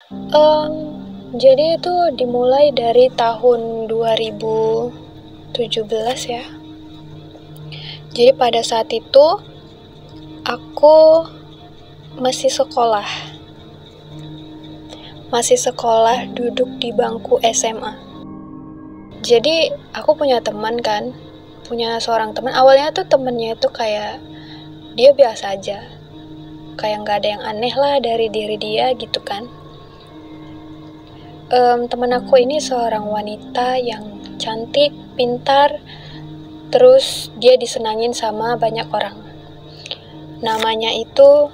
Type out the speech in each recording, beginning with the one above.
Em, jadi itu dimulai dari tahun 2017 ya. Jadi pada saat itu aku masih sekolah. Duduk di bangku SMA. Jadi aku punya teman kan, punya seorang teman. Awalnya tuh temennya itu kayak dia biasa aja, kayak nggak ada yang aneh lah dari diri dia gitu kan. Teman aku ini seorang wanita yang cantik, pintar, terus dia disenangin sama banyak orang. Namanya itu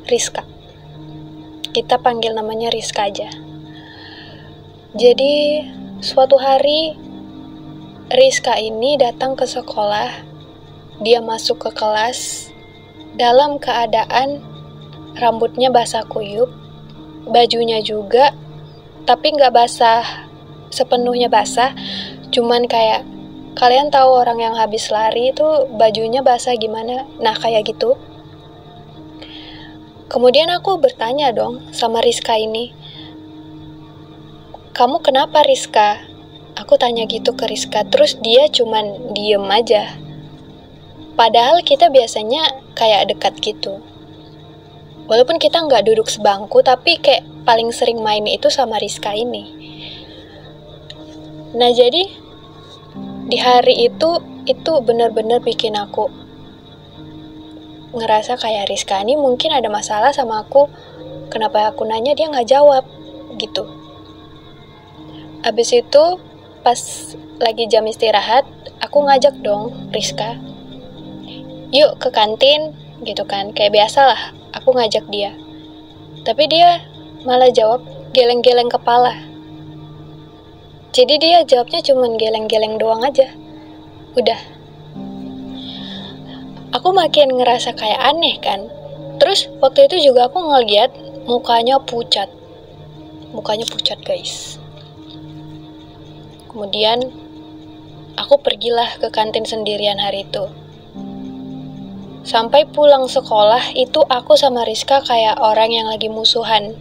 Rizka. Kita panggil namanya Rizka aja. Jadi suatu hari Rizka ini datang ke sekolah. Dia masuk ke kelas dalam keadaan rambutnya basah kuyup, bajunya juga, tapi nggak basah sepenuhnya basah, cuman kayak kalian tahu orang yang habis lari itu bajunya basah gimana? Nah, kayak gitu. Kemudian aku bertanya dong sama Rizka ini, "Kamu kenapa, Rizka?" Aku tanya gitu ke Rizka, terus dia cuman diem aja. Padahal kita biasanya kayak dekat gitu. Walaupun kita nggak duduk sebangku, tapi kayak paling sering main itu sama Rizka ini. Nah, jadi di hari itu benar-benar bikin aku ngerasa kayak Rizka ini mungkin ada masalah sama aku. Kenapa aku nanya dia nggak jawab gitu. Abis itu pas lagi jam istirahat, aku ngajak dong Rizka, "Yuk ke kantin," gitu kan. Kayak biasa lah, aku ngajak dia. Tapi dia malah jawab geleng-geleng kepala. Jadi dia jawabnya cuman geleng-geleng doang aja. Udah. Aku makin ngerasa kayak aneh kan. Terus waktu itu juga aku ngeliat mukanya pucat. Mukanya pucat, guys. Kemudian aku pergilah ke kantin sendirian hari itu. Sampai pulang sekolah itu aku sama Rizka kayak orang yang lagi musuhan.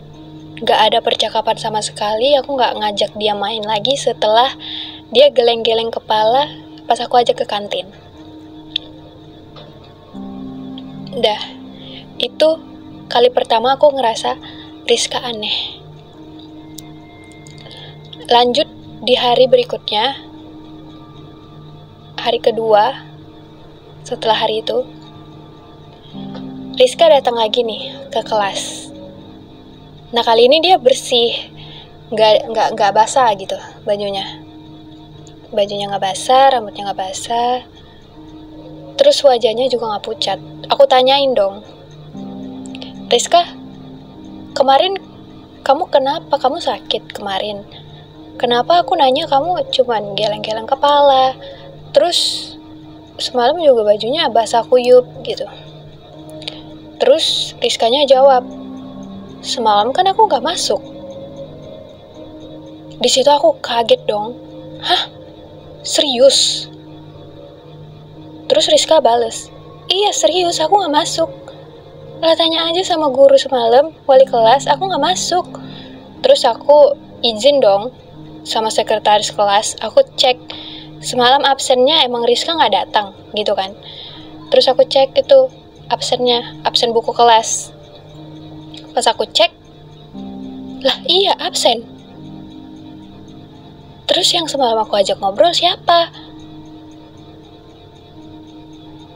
Gak ada percakapan sama sekali, aku gak ngajak dia main lagi setelah dia geleng-geleng kepala pas aku ajak ke kantin. Udah, itu kali pertama aku ngerasa Rizka aneh. Lanjut di hari berikutnya, hari kedua setelah hari itu, Rizka datang lagi nih ke kelas. Nah, kali ini dia bersih, nggak basah gitu bajunya. Bajunya nggak basah, rambutnya nggak basah, terus wajahnya juga nggak pucat. Aku tanyain dong, "Rizka, kemarin kamu kenapa? Kamu sakit kemarin? Kenapa aku nanya kamu cuman geleng-geleng kepala? Terus semalam juga bajunya basah kuyup gitu." Terus Rizkanya jawab, "Semalam kan aku nggak masuk." Di situ aku kaget dong. "Hah? Serius?" Terus Rizka bales, "Iya serius, aku nggak masuk. Lah tanya aja sama guru semalam, wali kelas, aku nggak masuk." Terus aku izin dong sama sekretaris kelas, aku cek semalam absennya emang Rizka nggak datang gitu kan. Terus aku cek itu absennya, absen buku kelas. Pas aku cek, lah iya absen. Terus yang semalam aku ajak ngobrol siapa?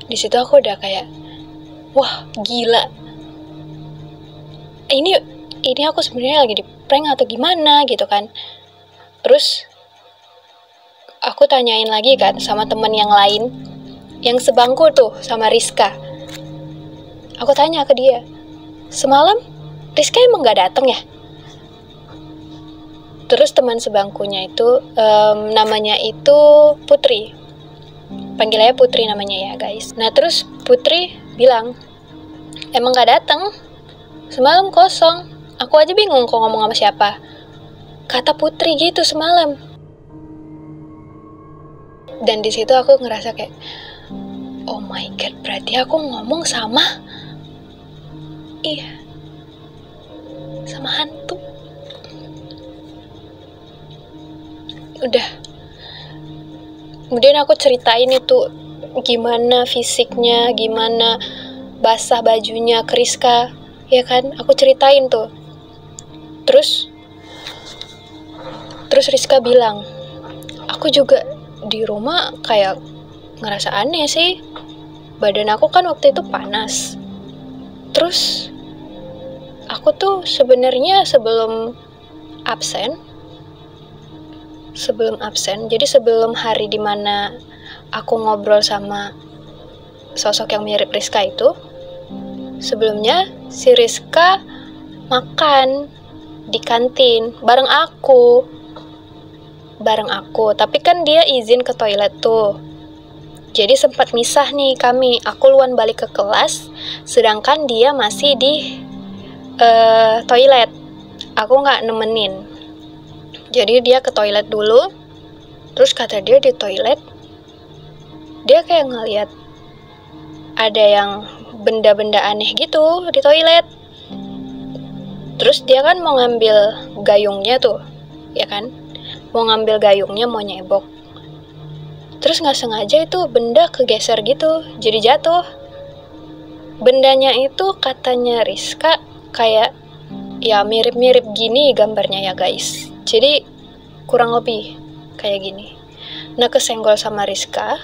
Di situ aku udah kayak, wah gila. Ini aku sebenarnya lagi di prank atau gimana gitu kan. Terus aku tanyain lagi kan sama temen yang lain, yang sebangku tuh sama Rizka. Aku tanya ke dia, "Semalam Rizka emang gak dateng ya?" Terus teman sebangkunya itu namanya itu Putri. Panggil aja Putri namanya ya guys. Nah terus Putri bilang, "Emang gak dateng, semalam kosong. Aku aja bingung kok ngomong sama siapa." Kata Putri gitu semalam. Dan di situ aku ngerasa kayak, oh my god, berarti aku ngomong sama, iya, sama hantu. Udah. Kemudian aku ceritain itu gimana fisiknya, gimana basah bajunya ke Rizka, ya kan? Aku ceritain tuh. Terus Rizka bilang, aku juga di rumah kayak ngerasa aneh sih. Badan aku kan waktu itu panas. Terus aku tuh sebenarnya sebelum absen, jadi sebelum hari dimana aku ngobrol sama sosok yang mirip Rizka itu, sebelumnya si Rizka makan di kantin bareng aku, tapi kan dia izin ke toilet tuh. Jadi sempat misah nih kami, aku luan balik ke kelas, sedangkan dia masih di toilet. Aku nggak nemenin. Jadi dia ke toilet dulu, terus kata dia di toilet, dia kayak ngeliat ada yang benda-benda aneh gitu di toilet. Terus dia kan mau ngambil gayungnya tuh, ya kan? Mau ngambil gayungnya, mau nyebok. Terus nggak sengaja itu benda kegeser gitu, jadi jatuh. Bendanya itu katanya Rizka kayak ya mirip-mirip gini gambarnya ya guys. Jadi kurang lebih kayak gini. Nah, kesenggol sama Rizka,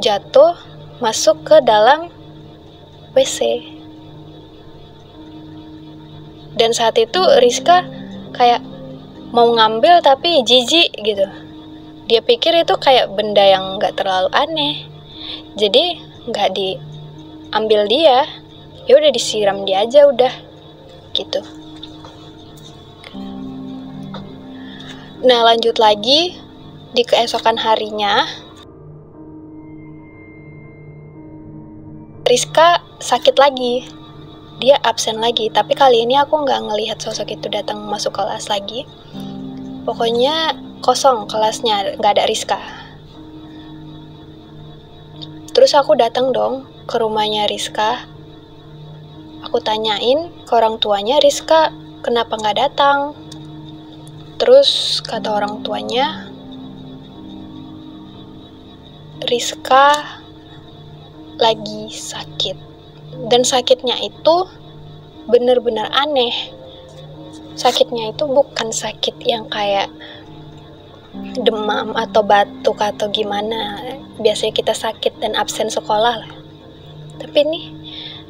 jatuh masuk ke dalam WC. Dan saat itu Rizka kayak mau ngambil tapi jijik gitu. Dia pikir itu kayak benda yang gak terlalu aneh, jadi gak diambil dia, ya udah disiram dia aja udah gitu. Nah, lanjut lagi di keesokan harinya, Rizka sakit lagi, dia absen lagi, tapi kali ini aku nggak ngelihat sosok itu datang masuk kelas lagi. Pokoknya kosong kelasnya, nggak ada Rizka. Terus aku datang dong ke rumahnya Rizka. Aku tanyain ke orang tuanya Rizka kenapa nggak datang. Terus kata orang tuanya, Rizka lagi sakit. Dan sakitnya itu bener-bener aneh. Sakitnya itu bukan sakit yang kayak demam atau batuk atau gimana. Biasanya kita sakit dan absen sekolah lah. Tapi ini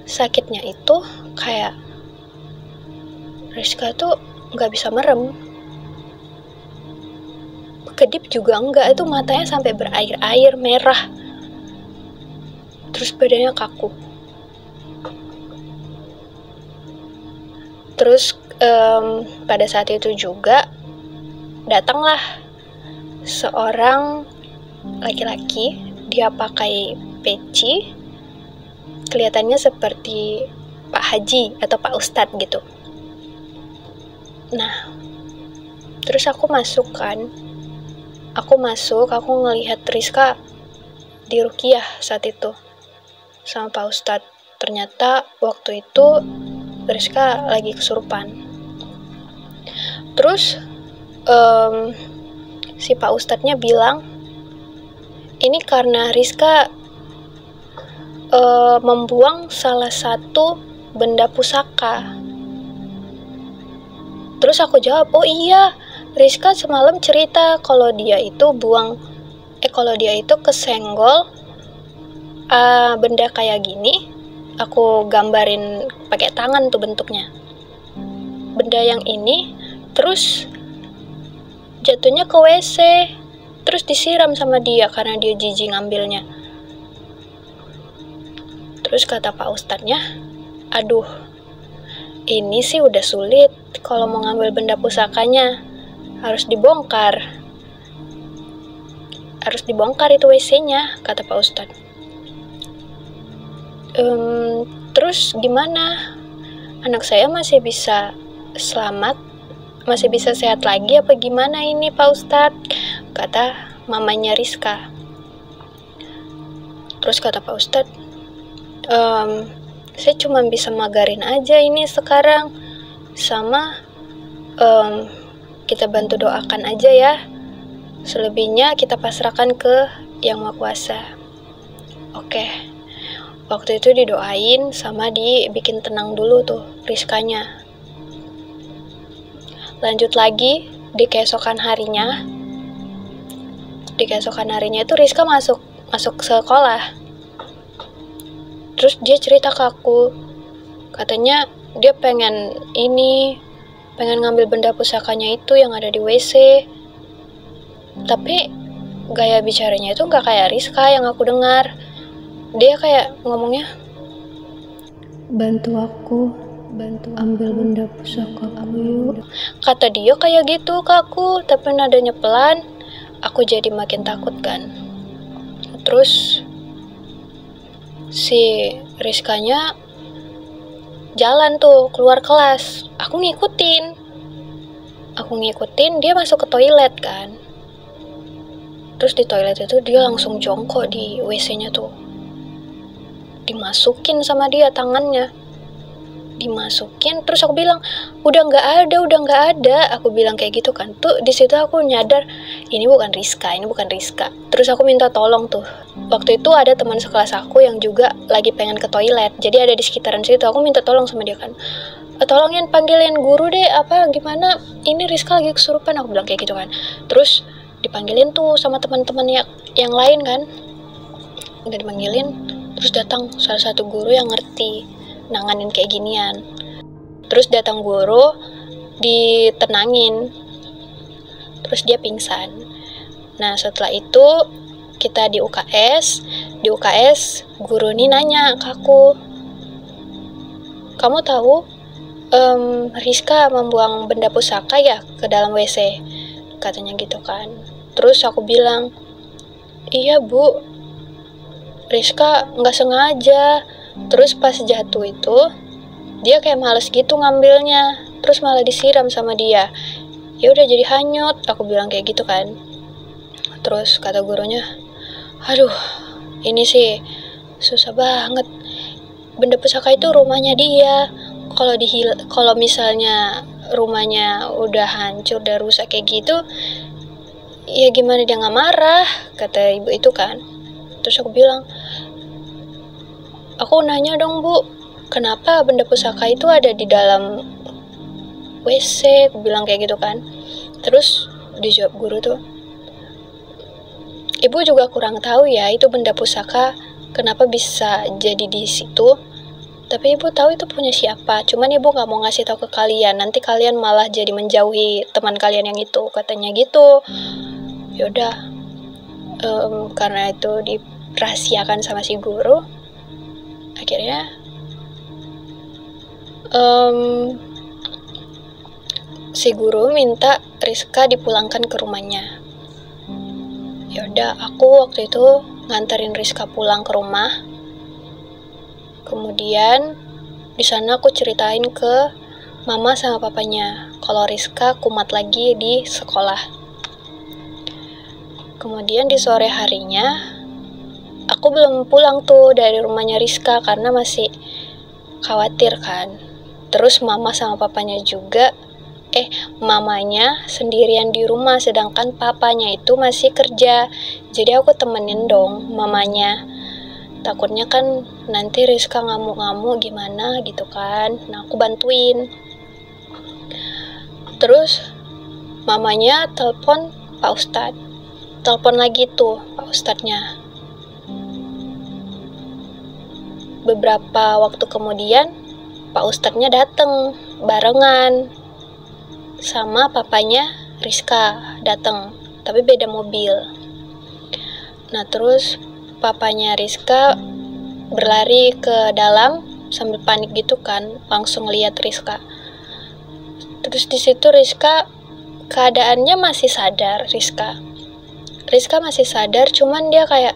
sakitnya itu kayak Rizka tuh nggak bisa merem. Kedip juga enggak, itu matanya sampai berair-air merah. Terus badannya kaku. Terus pada saat itu juga datanglah seorang laki-laki, dia pakai peci, kelihatannya seperti Pak Haji atau Pak Ustadz gitu. Nah, terus aku masuk, aku ngelihat Rizka diruqyah saat itu sama Pak Ustadz. Ternyata waktu itu Rizka lagi kesurupan. Terus si Pak Ustadznya bilang ini karena Rizka membuang salah satu benda pusaka. Terus aku jawab, oh iya, Rizka semalam cerita kalau dia itu kesenggol benda kayak gini. Aku gambarin pakai tangan tuh bentuknya. Benda yang ini terus jatuhnya ke WC, terus disiram sama dia karena dia jijik ngambilnya. Terus kata Pak Ustadznya, aduh, ini sih udah sulit kalau mau ngambil benda pusakanya, harus dibongkar itu WC-nya, kata Pak Ustadz. Terus gimana? Anak saya masih bisa selamat? Masih bisa sehat lagi apa gimana ini Pak Ustadz? Kata mamanya Rizka. Terus kata Pak Ustadz, saya cuma bisa magarin aja ini sekarang. sama kita bantu doakan aja ya. Selebihnya kita pasrahkan ke Yang Maha Kuasa. Oke. Waktu itu didoain sama dibikin tenang dulu tuh Rizkanya. Lanjut lagi di keesokan harinya. Di keesokan harinya itu Rizka masuk sekolah. Terus dia cerita ke aku. Katanya dia pengen ngambil benda pusakanya itu yang ada di WC. Tapi gaya bicaranya itu gak kayak Rizka yang aku dengar. Dia kayak ngomongnya, bantu ambil benda pusaka aku yuk. Kata dia kayak gitu ke aku, tapi nadanya pelan. Aku jadi makin takut kan. Terus si Rizkanya jalan tuh keluar kelas. Aku ngikutin, dia masuk ke toilet kan. Terus di toilet itu dia langsung jongkok di WC-nya tuh. Dimasukin sama dia tangannya. Dimasukin, terus aku bilang, udah nggak ada. Aku bilang kayak gitu kan. Tuh di situ aku nyadar, ini bukan Rizka. Terus aku minta tolong tuh. Waktu itu ada teman sekelas aku yang juga lagi pengen ke toilet. Jadi ada di sekitaran situ. Aku minta tolong sama dia kan. Tolongin panggilin guru deh, gimana? Ini Rizka lagi kesurupan, aku bilang kayak gitu kan. Terus dipanggilin tuh sama teman-teman yang lain kan. Udah dipanggilin, terus datang salah satu guru yang ngerti nanganin kayak ginian. Terus datang guru, ditenangin. Terus dia pingsan. Nah, setelah itu kita di UKS. Di UKS guru ini nanya ke aku, kamu tahu Rizka membuang benda pusaka ya ke dalam WC? Katanya gitu kan. Terus aku bilang, iya bu, Rizka nggak sengaja. Terus pas jatuh itu dia kayak males gitu ngambilnya, terus malah disiram sama dia. Ya udah jadi hanyut, aku bilang kayak gitu kan. Terus kata gurunya, aduh ini sih susah banget. Benda pusaka itu rumahnya dia. Kalau misalnya rumahnya udah hancur, udah rusak kayak gitu, ya gimana dia nggak marah, kata ibu itu kan. Terus aku bilang, aku nanya dong bu, kenapa benda pusaka itu ada di dalam WC? Aku bilang kayak gitu kan. Terus dijawab guru tuh, ibu juga kurang tahu ya itu benda pusaka kenapa bisa jadi di situ. Tapi ibu tahu itu punya siapa, cuman ibu gak mau ngasih tahu ke kalian, nanti kalian malah jadi menjauhi teman kalian yang itu, katanya gitu. Yaudah, karena itu dirahasiakan sama si guru, akhirnya si guru minta Rizka dipulangkan ke rumahnya. Yaudah, aku waktu itu nganterin Rizka pulang ke rumah. Kemudian di sana aku ceritain ke mama sama papanya kalau Rizka kumat lagi di sekolah. Kemudian di sore harinya aku belum pulang tuh dari rumahnya Rizka karena masih khawatir kan. Terus mama sama papanya juga mamanya sendirian di rumah sedangkan papanya itu masih kerja. Jadi aku temenin dong mamanya. Takutnya kan nanti Rizka ngamuk-ngamuk gimana gitu kan. Nah, aku bantuin. Terus mamanya telepon Pak Ustadz. Telepon lagi tuh Pak Ustadznya. Beberapa waktu kemudian Pak Ustadznya datang barengan sama papanya Rizka datang, tapi beda mobil. Nah, terus papanya Rizka berlari ke dalam sambil panik gitu kan, langsung lihat Rizka. Terus di situ Rizka keadaannya masih sadar. Rizka masih sadar, cuman dia kayak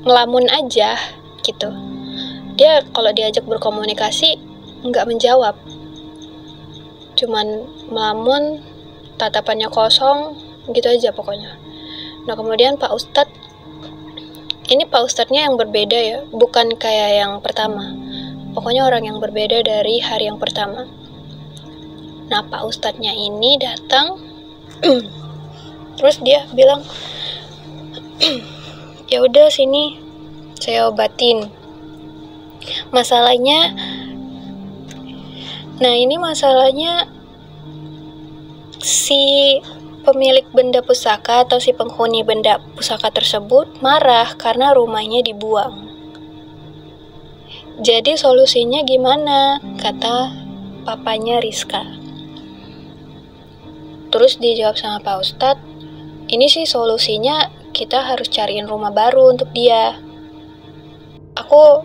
ngelamun aja gitu. Dia kalau diajak berkomunikasi nggak menjawab, cuman melamun, tatapannya kosong gitu aja pokoknya. Nah, kemudian Pak Ustadz, ini Pak Ustadznya yang berbeda ya, bukan kayak yang pertama. Pokoknya orang yang berbeda dari hari yang pertama. Nah, Pak Ustadznya ini datang, terus dia bilang, ya udah sini, saya obatin. Masalahnya, si pemilik benda pusaka atau si penghuni benda pusaka tersebut marah karena rumahnya dibuang. Jadi solusinya gimana? Kata papanya Rizka. Terus dijawab sama Pak Ustadz, ini sih solusinya kita harus cariin rumah baru untuk dia. Aku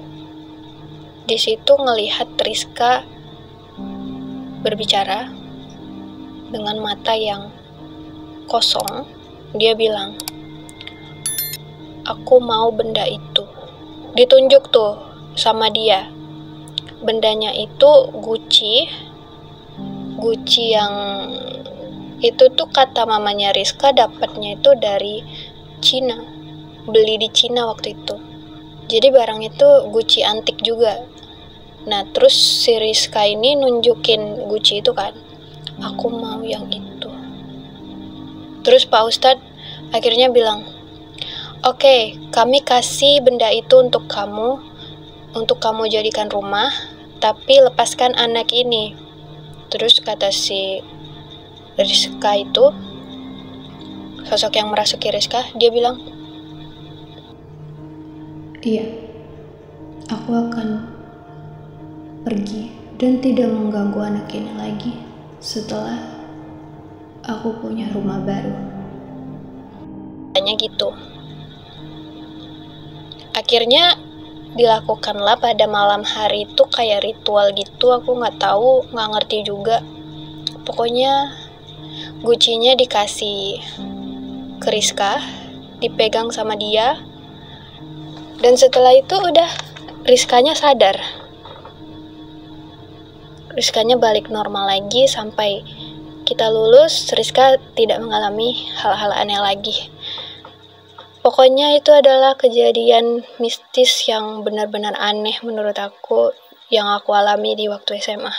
di situ ngelihat Rizka berbicara dengan mata yang kosong. Dia bilang, aku mau benda itu. Ditunjuk tuh sama dia. Bendanya itu Gucci yang itu tuh kata mamanya Rizka dapatnya itu dari Cina. Beli di Cina waktu itu. Jadi barang itu Gucci antik juga. Nah, terus si Rizka ini nunjukin Gucci itu kan. Aku mau yang itu. Terus Pak Ustadz akhirnya bilang, oke, kami kasih benda itu untuk kamu jadikan rumah, tapi lepaskan anak ini. Terus kata si Rizka itu, sosok yang merasuki Rizka, dia bilang, iya, aku akan pergi dan tidak mengganggu anak ini lagi setelah aku punya rumah baru. Tanya gitu. Akhirnya dilakukanlah pada malam hari itu kayak ritual gitu, aku nggak ngerti juga. Pokoknya Gucci-nya dikasih ke Rizka, dipegang sama dia, dan setelah itu udah Rizkanya sadar. Rizkanya balik normal lagi sampai kita lulus. Rizka tidak mengalami hal-hal aneh lagi. Pokoknya itu adalah kejadian mistis yang benar-benar aneh menurut aku yang aku alami di waktu SMA.